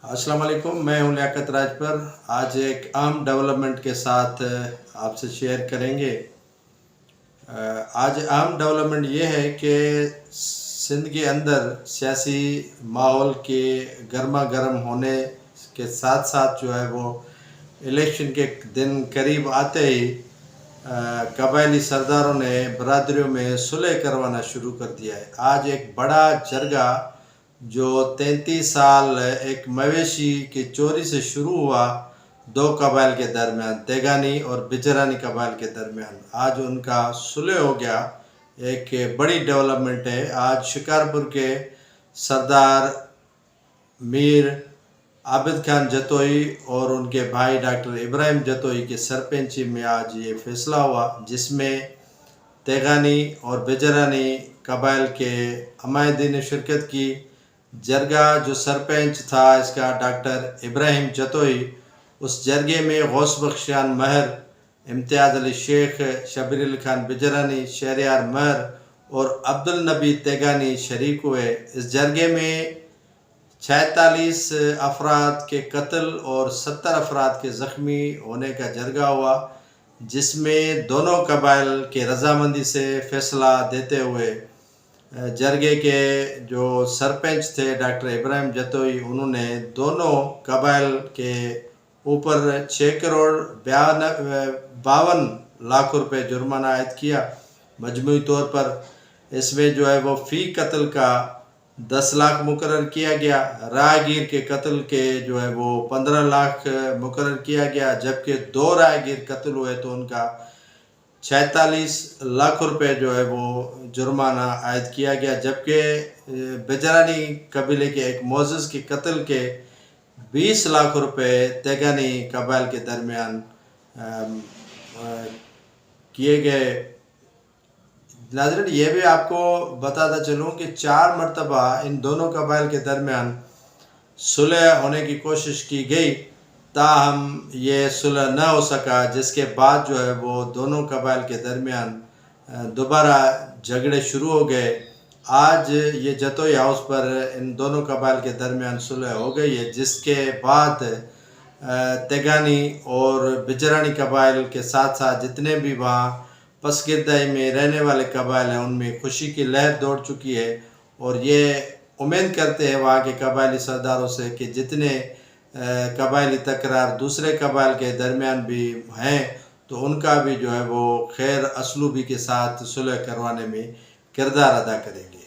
अस्सलाम वालेकुम, मैं हूं लियाकत राजपर। आज एक अहम डेवलपमेंट के साथ आपसे शेयर करेंगे। आज अहम डेवलपमेंट ये है कि सिंध के अंदर सियासी माहौल के गर्मा गर्म होने के साथ साथ जो है वो इलेक्शन के दिन करीब आते ही कबायली सरदारों ने बरादरियों में सुलह करवाना शुरू कर दिया है। आज एक बड़ा जरगा जो 33 साल एक मवेशी की चोरी से शुरू हुआ, दो कबाइल के दरमियान, तेगानी और बिजरानी कबाइल के दरमियान, आज उनका सुलह हो गया। एक बड़ी डेवलपमेंट है। आज शिकारपुर के सरदार मीर आबिद खान जतोई और उनके भाई डॉक्टर इब्राहिम जतोई के सरपंची में आज ये फैसला हुआ, जिसमें तेगानी और बिजरानी कबाइल के हमायती ने शिरकत की। जरगा जो सरपंच था इसका डॉक्टर इब्राहिम जतोई, उस जरगे में गौस बख्शियान महर, इम्तियाज़ अली शेख, शबीर अली खान बिजरानी, शहरियार महर और अब्दुल नबी तेगानी शरीक हुए। इस जरगे में 46 अफराद के कत्ल और 70 अफराद के ज़ख्मी होने का जरगा हुआ, जिसमें दोनों कबाइल के रजामंदी से फ़ैसला देते हुए जरगे के जो सरपंच थे डॉक्टर इब्राहिम जतोई, उन्होंने दोनों कबाइल के ऊपर 6 करोड़ 52 लाख रुपए जुर्माना आयद किया मजमूई तौर पर। इसमें जो है वो फ़ी कत्ल का 10 लाख मुकर्रर किया गया। राहगीर के कत्ल के जो है वो 15 लाख मुकर्रर किया गया, जबकि 2 राहगीर कत्ल हुए तो उनका 46 लाख रुपए जो है वो जुर्माना आयद किया गया। जबकि बिजरानी कबीले के एक मोअज़्ज़िज़ के कत्ल के 20 लाख रुपए तेगानी कबाइल के दरमियान किए गए। नाज़रीन, ये भी आपको बताता चलूँ कि 4 मरतबा इन दोनों कबाइल के दरमियान सुलह होने की कोशिश की गई, ताहम ये सुलह न हो सका, जिसके बाद जो है वो दोनों कबाइल के दरमियान दोबारा झगड़े शुरू हो गए। आज ये जतोई हाउस पर इन दोनों कबाइल के दरमियान सुलह हो गई है, जिसके बाद तेगानी और बिजरानी कबाइल के साथ साथ जितने भी वहाँ पसगिरदाई में रहने वाले कबाइल हैं, उनमें खुशी की लहर दौड़ चुकी है। और ये उम्मीद करते हैं वहाँ के कबायली सरदारों से कि जितने कबायली तकरार दूसरे कबाइल के दरमियान भी हैं, तो उनका भी जो है वो खैर असलूबी के साथ सुलह करवाने में किरदार अदा करेंगे।